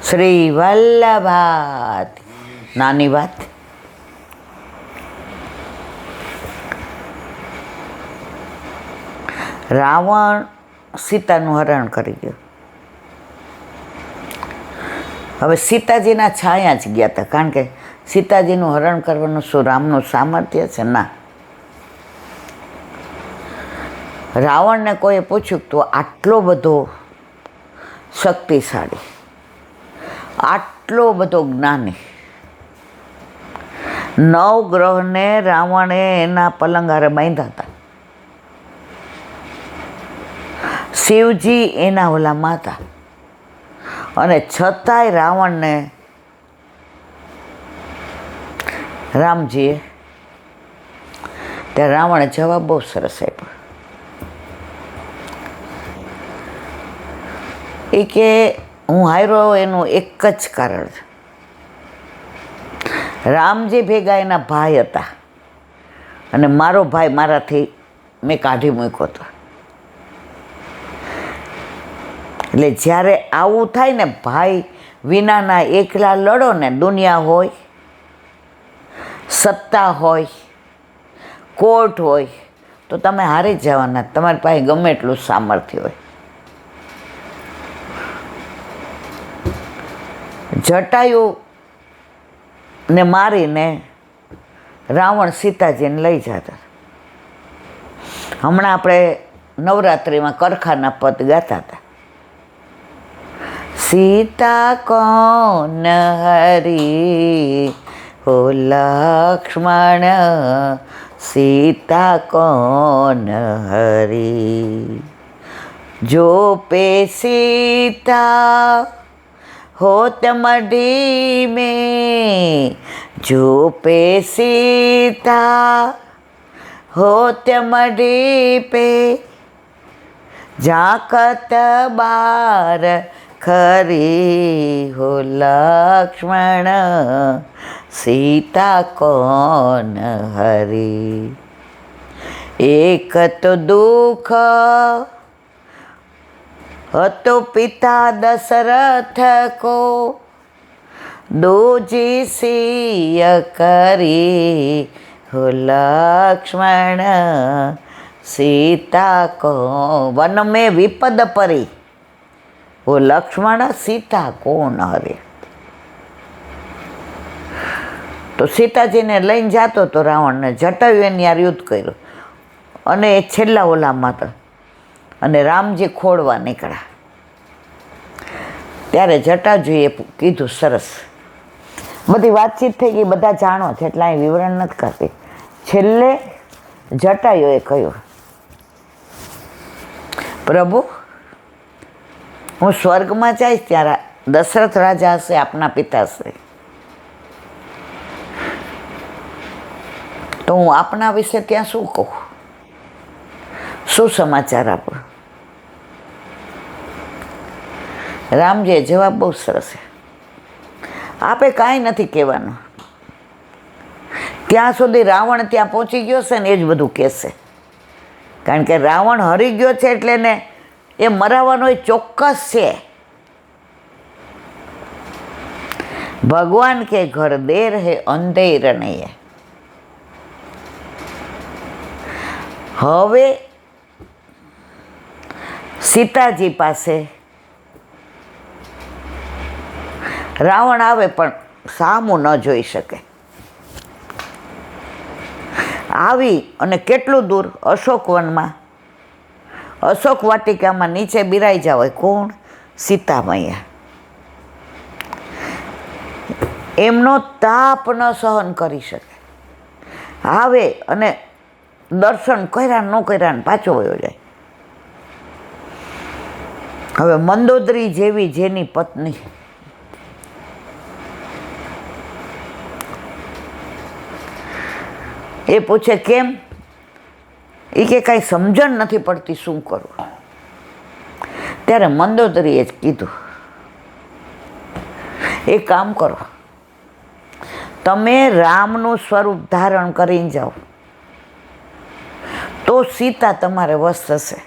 શ્રી વલ્લભાત. નાની વાત. રાવણ સીતાનું હરણ કરી ગયો. હવે સીતાજીના છાયા જ ગયા હતા, કારણ કે સીતાજીનું હરણ કરવાનું શું રામનું સામર્થ્ય છે? ના. રાવણને કોઈએ પૂછ્યું તો આટલો બધો શક્તિશાળી, આટલો બધો જ્ઞાની, 9 ગ્રહને રાવણે એના પલંગારે બાંધ્યા હતા. શિવજી એના ઓલામાં હતા, અને છતાંય રાવણને રામજીએ ત્યારે રાવણે જવાબ બહુ સરસ આપ્યો. એ કે હું હાર્યો એનું એક જ કારણ છે. રામજી ભેગા એના ભાઈ હતા, અને મારો ભાઈ મારાથી મેં કાઢી મૂક્યો હતો. એટલે જ્યારે આવું થાય ને, ભાઈ વિનાના એકલા લડો ને, દુનિયા હોય, સત્તા હોય, કોર્ટ હોય, તો તમે હારી જ જવાના. તમારી પાસે ગમે એટલું સામર્થ્ય હોય. જટાયુ ને મારીને રાવણ સીતાજીને લઈ જતા. હમણાં આપણે નવરાત્રિમાં કરખાના પદ ગાતા હતા. સીતા કોન હરી હો લક્ષ્મણ, સીતા કોન હરી. જો પે સીતા होत मढ़ी में, जो पे सीता होत मढ़ी पे, जाकत बार खरी हो लक्ष्मण, सीता कौन हरी. एक तो दुख तो पिता दशरथ को, दूजी सिय करी हो लक्ष्मण, सीता को वन में विपद परी हो लक्ष्मण, सीता कौन हरे. તો સીતાજીને લઈને જતો તો રાવણને જટાયુ એની યાર યુદ્ધ કર્યું, અને એ છેલ્લા ઓલામાં હતા, અને રામજી ખોળવા નીકળ્યા. ત્યારે જટાયુએ કીધું, સરસ બધી વાતચીત થઈ ગઈ, બધા જાણો છે એટલે અહીં વિવરણ નથી કરતી. છેલ્લે જટાયુએ કહ્યું, પ્રભુ હું સ્વર્ગમાં જઈશ ત્યારે દશરથ રાજા હશે, આપના પિતાશ્રી, તો હું આપના વિશે ત્યાં શું કહું, શું સમાચાર આપો? રામજીએ જવાબ બહુ સરસ છે, આપે કાંઈ નથી કહેવાનું. ત્યાં સુધી રાવણ ત્યાં પહોંચી ગયો છે ને એ જ બધું કહેશે, કારણ કે રાવણ હરી ગયો છે એટલે ને એ મરાવાનો એ ચોક્કસ છે. ભગવાન કે ઘર દેર હે અંધેર નહીં. હવે સીતાજી પાસે રાવણ આવે પણ સામું ન જોઈ શકે. આવી અને કેટલું દૂર અશોકવનમાં, અશોક વાટિકામાં નીચે બિરાઈ જાવ હોય. કોણ? સીતામૈયા. એમનો તાપ ન સહન કરી શકે. આવે અને દર્શન કર્યા ન કર્યા ને પાછો વયો જાય. હવે મંદોદરી જેવી જેની પત્ની એ પૂછે કેમ? એ કે કાંઈ સમજણ નથી પડતી, શું કરું? ત્યારે મંદોદરીએ જ કીધું, એક કામ કરો, તમે રામનું સ્વરૂપ ધારણ કરીને જાઓ તો સીતા તમારે વશ થશે.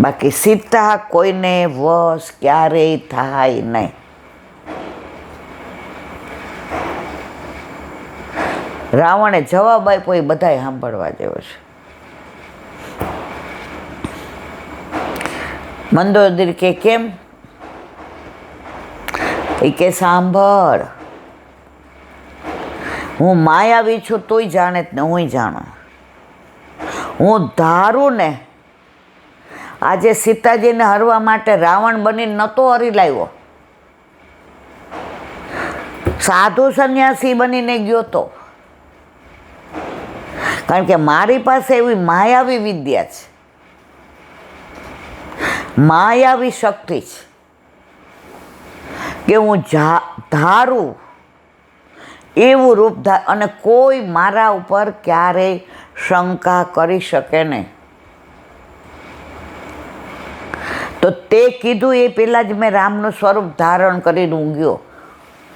બાકી સીતા કોઈને વશ ક્યારેય થાય નહીં. રાવણે જવાબ આપ્યો એ બધાય સાંભળવા જેવો છે. મંદોદરી કે કેમ? એ કે સાંભળ, હું માયાવી છું તોય જાણે જ ને હું જાણું. હું ધારું ને આજે સીતાજીને હરવા માટે રાવણ બનીને નહોતો હરી લાવ્યો, સાધુ સંન્યાસી બનીને ગયો તો. કારણ કે મારી પાસે એવી માયાવી વિદ્યા છે, માયાવી શક્તિ છે કે હું ધારું એવું રૂપ અને કોઈ મારા ઉપર ક્યારેય શંકા કરી શકે નહીં. તો તે કીધું એ પહેલાં જ મેં રામનું સ્વરૂપ ધારણ કરીને ઊંઘ્યો.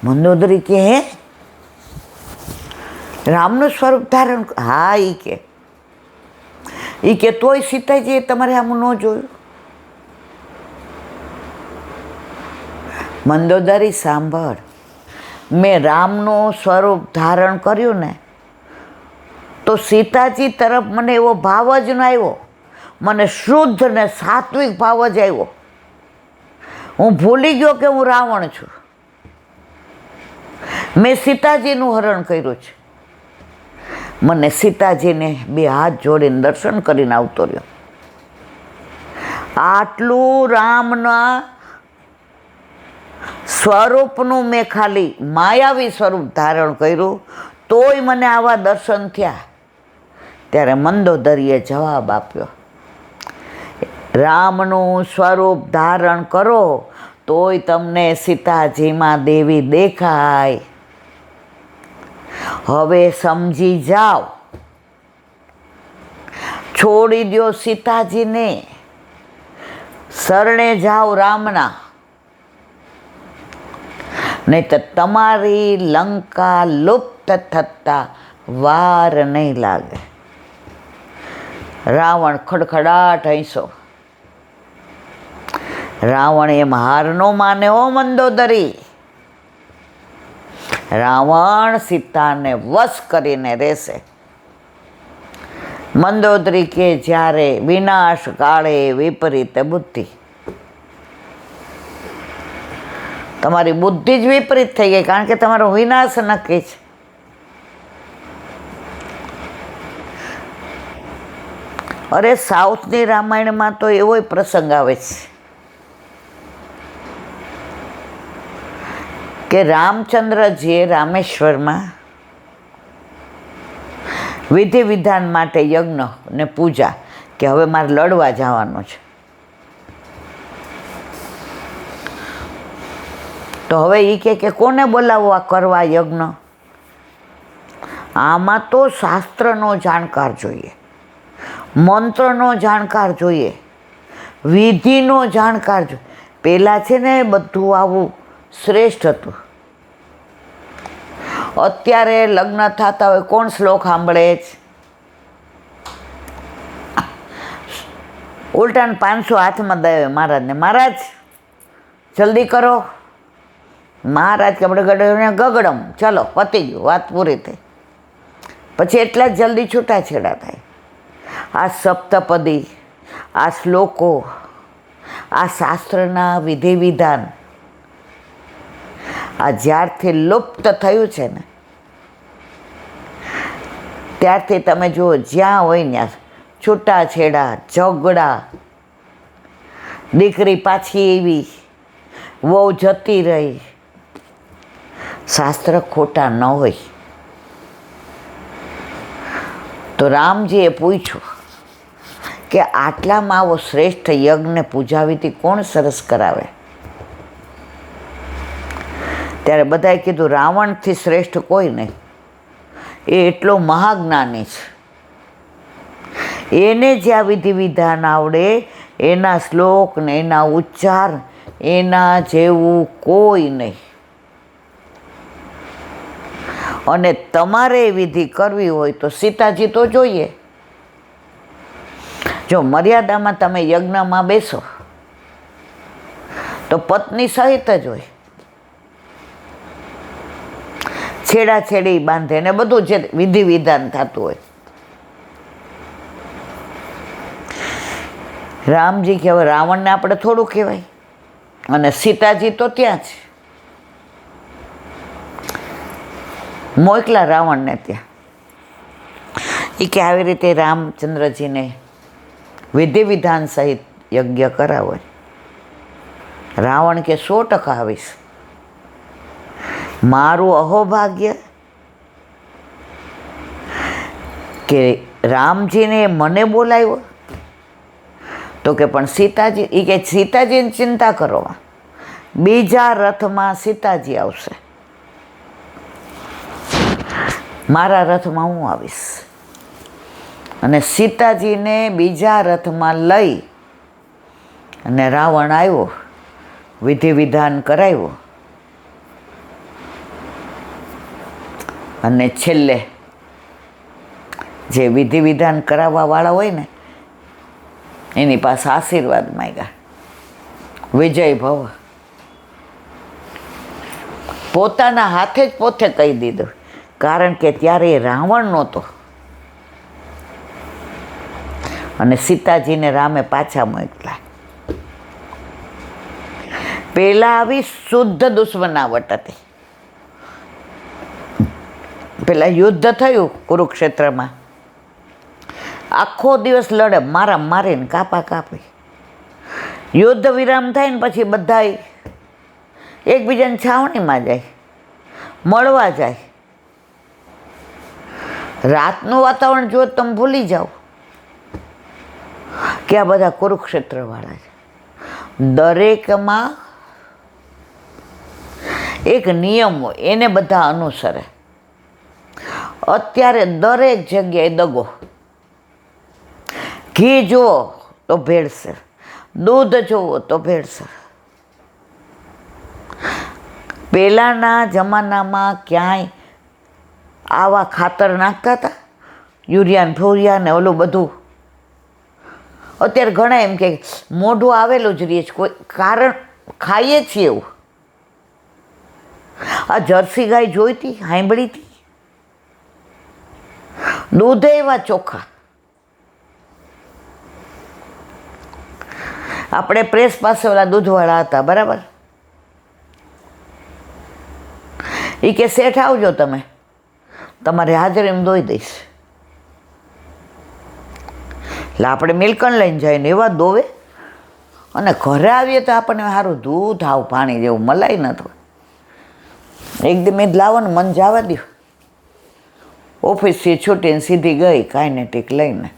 મંદોદરી કે હે રામનું સ્વરૂપ ધારણ? હા, એ કે તોય સીતાજીએ તમારે આમ ન જોયું. મંદોદરી સાંભળ, મેં રામનું સ્વરૂપ ધારણ કર્યું ને તો સીતાજી તરફ મને એવો ભાવ જ ન આવ્યો, મને શુદ્ધ ને સાત્વિક ભાવ જ આવ્યો. હું ભૂલી ગયો કે હું રાવણ છું. મેં સીતાજીનું હરણ કર્યું છે. મને સીતાજીને બે હાથ જોડીને દર્શન કરીને આવતો રહ્યો. આટલું રામના સ્વરૂપનું મેં ખાલી માયાવી સ્વરૂપ ધારણ કર્યું તોય મને આવા દર્શન થયા. ત્યારે મંદોદરીએ જવાબ આપ્યો, રામનું સ્વરૂપ ધારણ કરો તોય તમને સીતાજીમાં દેવી દેખાય. હવે સમજી જાઓ, છોડી દો સીતાજીને, શરણે જાઓ રામના, નહીં તો તમારી લંકા લુપ્ત થતા વાર નહીં લાગે. રાવણ ખડખડાટ હંસો. રાવણ એમ હાર નો માને હો મંદોદરી. રાવણ સીતાને વશ કરીને રહેશે. મંદોદરી કે જ્યારે વિનાશ કાળે વિપરીત બુદ્ધિ. તમારી બુદ્ધિ જ વિપરીત થઈ ગઈ, કારણ કે તમારો વિનાશ નક્કી છે. અરે સાઉથની રામાયણમાં તો એવો પ્રસંગ આવે છે કે રામચંદ્રજીએ રામેશ્વરમાં વિધિ વિધાન માટે યજ્ઞ ને પૂજા, કે હવે મારે લડવા જવાનું છે. તો હવે એ કે કોને બોલાવવા કરવા યજ્ઞ? આમાં તો શાસ્ત્રનો જાણકાર જોઈએ, મંત્રનો જાણકાર જોઈએ, વિધિનો જાણકાર જોઈએ. પહેલાં છે ને બધું આવું શ્રેષ્ઠ હતું. અત્યારે લગ્ન થતા હોય કોણ શ્લોક સાંભળે જ? ઉલટાને 500 હાથમાં દે મહારાજને, મહારાજ જલ્દી કરો. મહારાજ કે આપણે ગગડમ, ચલો પતી ગયું, વાત પૂરી થઈ. પછી એટલા જ જલ્દી છૂટાછેડા થાય. આ સપ્તપદી, આ શ્લોકો, આ શાસ્ત્રના વિધિ વિધાન આ જ્યારથી લુપ્ત થયું છે ને ત્યારથી તમે જુઓ, જ્યાં હોય ત્યાં છૂટાછેડા, ઝઘડા, દીકરી પાછી એવી, વહુ જતી રહી. શાસ્ત્ર ખોટા ન હોય. તો રામજીએ પૂછ્યું કે આટલામાં આવો શ્રેષ્ઠ યજ્ઞ પૂજા વિધિ કોણ સરસ કરાવે? ત્યારે બધાએ કીધું રાવણથી શ્રેષ્ઠ કોઈ નહીં, એ એટલો મહાજ્ઞાની છે, એને જે આ વિધિ વિધાન આવડે, એના શ્લોક ને એના ઉચ્ચાર એના જેવું કોઈ નહીં. અને તમારે વિધિ કરવી હોય તો સીતાજી તો જોઈએ. જો મર્યાદામાં તમે યજ્ઞમાં બેસો તો પત્ની સહિત જ હોય, છેડાછેડી બાંધે ને બધું જે વિધિ વિધાન થતું હોય. રામજી કે હવે રાવણને આપણે થોડું કહેવાય, અને સીતાજી તો ત્યાં છે, મોકલા રાવણને ત્યાં. એ કે આવી રીતે રામચંદ્રજીને વિધિ વિધાન સહિત યજ્ઞ કરાવે. રાવણ કે 100% આવીશ. મારું અહોભાગ્ય કે રામજીને મને બોલાવ્યો. તો કે પણ સીતાજી, એ કે સીતાજીની ચિંતા કરો, બીજા રથમાં સીતાજી આવશે, મારા રથમાં હું આવીશ. અને સીતાજીને બીજા રથમાં લઈ અને રાવણ આવ્યો, વિધિ વિધાન કરાવ્યો, અને છેલ્લે જે વિધિ વિધાન કરાવવા વાળા હોય ને એની પાસે આશીર્વાદ માંગ્યા, વિજય ભવ. પોતાના હાથે જ પોતે કહી દીધું, કારણ કે ત્યારે રાવણ નહોતો અને સીતાજીને રામે પાછા મોકલા. પહેલા આવી શુદ્ધ દુશ્મનાવટ હતી. પેલા યુદ્ધ થયું કુરુક્ષેત્રમાં, આખો દિવસ લડે, મારા મારીને કાપા કાપી. યુદ્ધ વિરામ થાય ને પછી બધા એકબીજાની છાવણીમાં જાય, મળવા જાય. રાતનું વાતાવરણ જો તમે ભૂલી જાઓ કે આ બધા કુરુક્ષેત્રવાળા છે. દરેકમાં એક નિયમ હોય, એને બધા અનુસરે. અત્યારે દરેક જગ્યાએ દગો. ઘી જુઓ તો ભેળસેળ, દૂધ જુઓ તો ભેળસેળ. પહેલાંના જમાનામાં ક્યાંય આવા ખાતર નાખતા હતા, યુરિયા ને ફોરિયા ને ઓલું બધું. અત્યારે ઘણા એમ કે મોઢું આવેલું જ રહે છે, કોઈ કારણ ખાઈએ છીએ એવું. આ જર્સી ગાય જોઈતી, સાંભળી હતી, દૂધ એવા ચોખ્ખા. આપણે પ્રેસ પાસે ઓલા દૂધવાળા હતા, બરાબર. એ કે શેઠ આવજો, તમે તમારે હાજરીમાં દોઈ દઈશ. એટલે આપણે મિલ્કન લઈને જઈને એવા દોવે, અને ઘરે આવીએ તો આપણને સારું દૂધ આવ પાણી જેવું મલાઈ ન થયું. એકદમ જ લાવો ને, મન જવા દો. ઓફિસથી છૂટીને સીધી ગઈ કાઇનેટિક લઈને,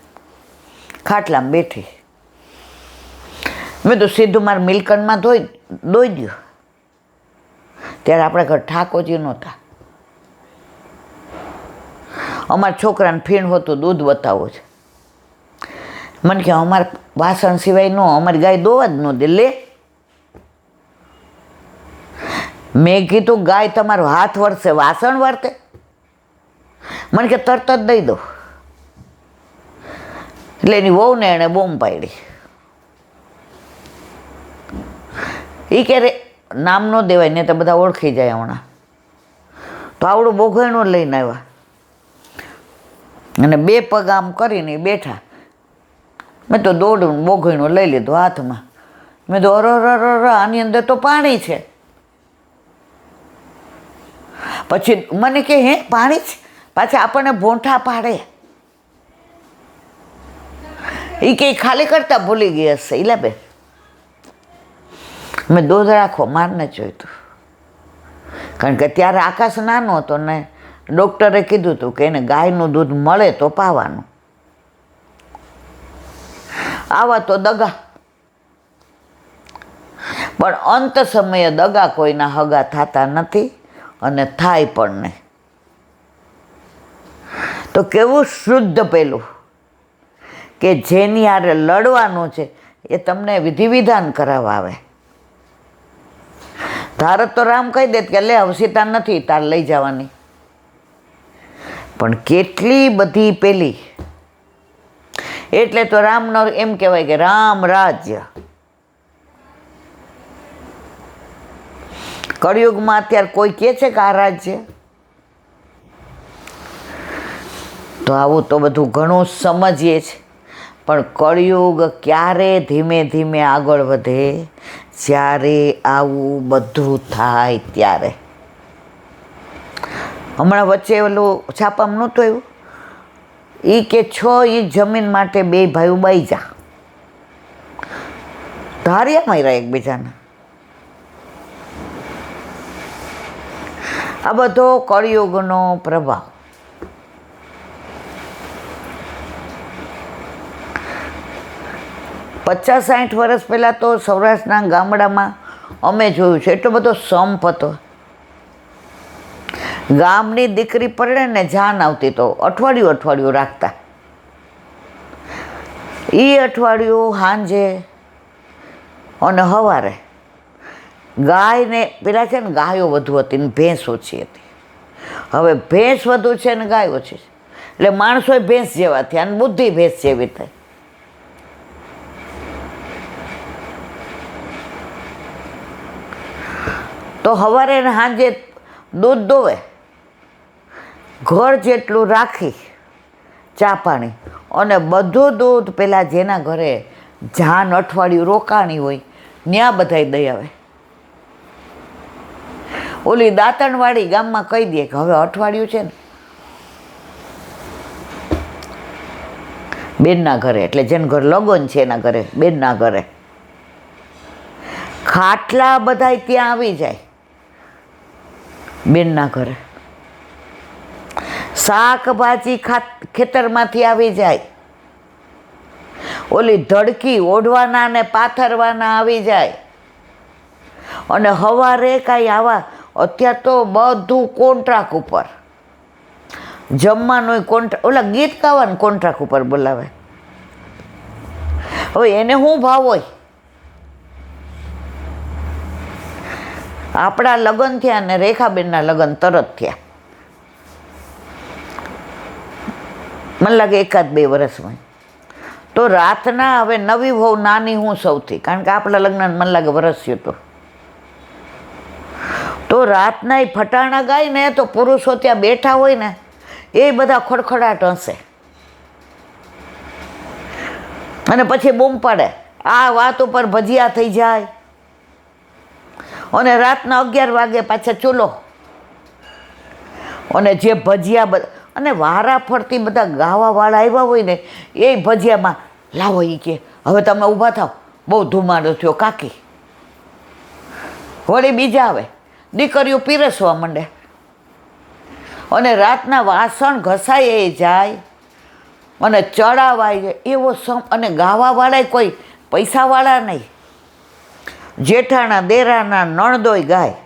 ખાટલામાં બેઠી. મેં તો સીધું મારા મિલ્કનમાં દોઈ દો. ત્યારે આપણે ઘર ઠાકોરજી નહોતા. અમારા છોકરાને ફીણ હોતું દૂધ બતાવો છે. મને કે અમારે વાસણ સિવાય ન, અમારી ગાય દોવા જ ન દે. લે, મેં કીધું ગાય તમારો હાથ વરસે, વાસણ વર્તે? મને કે તરત જ દઈ દો. એટલે એની વહુને એણે બોમ્બ પાડી. એ કે રે નામ ન દેવાય ને તો બધા ઓળખી જાય હમણાં. તો આવડું બોઘાણું લઈને આવ્યા અને 2 પગ આમ કરીને બેઠા. મેં તો દોડું બોઘાણું લઈ લીધું હાથમાં. મેં તો અર આની અંદર તો પાણી છે. પછી મને કે હે પાણી છે? પાછા આપણને ભોંઠા પાડે. એ કંઈ ખાલી કરતા ભૂલી ગઈ હશે. ઈલા બેન, મેં દૂધ રાખો મારને જોઈતું, કારણ કે ત્યારે આકાશ નાનો હતો ને ડૉક્ટરે કીધું હતું કે એને ગાયનું દૂધ મળે તો પાવાનું. આવા તો દગા, પણ અંત સમયે દગા કોઈના હગા થતા નથી અને થાય પણ નહીં. તો કેવું શુદ્ધ પેલું કે જેની હારે લડવાનું છે એ તમને વિધિ વિધાન કરાવવા આવે. ધારે તો રામ કહી દે કે લે હવે સીતા નથી તાર લઈ જવાની, પણ કેટલી બધી પેલી એટલે તો રામનો એમ કહેવાય કે રામ રાજ્ય. કળિયુગમાં અત્યારે કોઈ કહે છે કે આ રાજ્ય? તો આવું તો બધું ઘણું સમજીએ છીએ, પણ કળિયુગ ક્યારે ધીમે ધીમે આગળ વધે? જ્યારે આવું બધું થાય ત્યારે. હમણાં વચ્ચે ઓલું છાપામાં નહોતું આવ્યું, એ કે 6 ઇંચ જમીન માટે 2 ભાઈઓ બાઈ જા, ધાર્યા માર્યા એકબીજાને. આ બધો કળિયુગનો પ્રભાવ. પચાસ 60 વર્ષ પહેલાં તો સૌરાષ્ટ્રના ગામડામાં અમે જોયું છે, એટલો બધો સંપ હતો. ગામની દીકરી પરણે ને જાન આવતી તો અઠવાડિયું રાખતા. એ અઠવાડિયું સાંજે અને સવારે ગાયને, પેલા છે ને ગાયો વધુ હતી ને ભેંસ ઓછી હતી. હવે ભેંસ વધુ છે ને ગાય ઓછી છે, એટલે માણસોય ભેંસ જેવા થયા અને બુદ્ધિ ભેંસ જેવી થઈ. તો સવારે ને સાંજે દૂધ દોવે, ઘર જેટલું રાખી ચા પાણી, અને બધું દૂધ પેલા જેના ઘરે જાન અઠવાડિયું રોકાણી હોય ત્યાં બધાય દઈ આવે. ઓલી દાંતણવાળી ગામમાં કહી દે કે હવે અઠવાડિયું છે ને બેનના ઘરે, એટલે જેના ઘર લગ્ન છે એના ઘરે, બેનના ઘરે ખાટલા બધાય ત્યાં આવી જાય. બેનના ઘરે શાકભાજી ખેતરમાંથી આવી જાય. ઓલી ધડકી ઓઢવાના ને પાથરવાના આવી જાય. અને સવારે કાંઈ આવા, અત્યારે તો બધું કોન્ટ્રાક્ટ ઉપર, જમવાનું કોન્ટ્રાક્ટ, ઓલા ગીત ગાવાનું કોન્ટ્રાક્ટ ઉપર બોલાવે. હવે એને શું ભાવ હોય? આપણા લગ્ન થયા ને રેખાબેનના લગ્ન તરત થયા, મને લાગે 1-2 વર્ષમાં. તો રાતના, હવે નવી વહુ નાની હું સૌથી, કારણ કે આપણા લગ્ન મને લાગે વરસ થયું હતું. તો રાતના એ ફટાણા ગાય ને તો પુરુષો ત્યાં બેઠા હોય ને એ બધા ખડખડાટ હશે, અને પછી બૂમ પાડે, આ વાત ઉપર ભજીયા થઈ જાય. અને રાતના 11 વાગે પાછા ચૂલો, અને જે ભજીયા, અને વારા ફરતી બધા ગાવાવાળા આવ્યા હોય ને એ ભજીયામાં લાવો, એ કે હવે તમે ઊભા થાવ, બહુ ધુમાડો થયો કાકી. વળી બીજા આવે, દીકરીઓ પીરસવા માંડે, અને રાતના વાસણ ઘસાય જાય અને ચડાવાય જાય એવો અને ગાવાવાળા કોઈ પૈસાવાળા નહીં, જેઠાણા દેરાના નણદોય ગાય.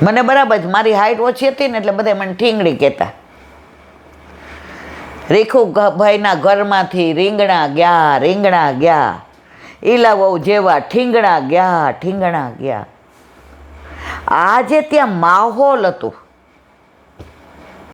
મને બરાબર જ, મારી હાઈટ ઓછી હતી ને એટલે બધા મને ઠીંગડી કહેતા. રેખુભાઈના ઘરમાંથી રીંગણા ગયા, ઈલા વહુ જેવા ઠીંગણા ગયા. આજે ત્યાં માહોલ હતું,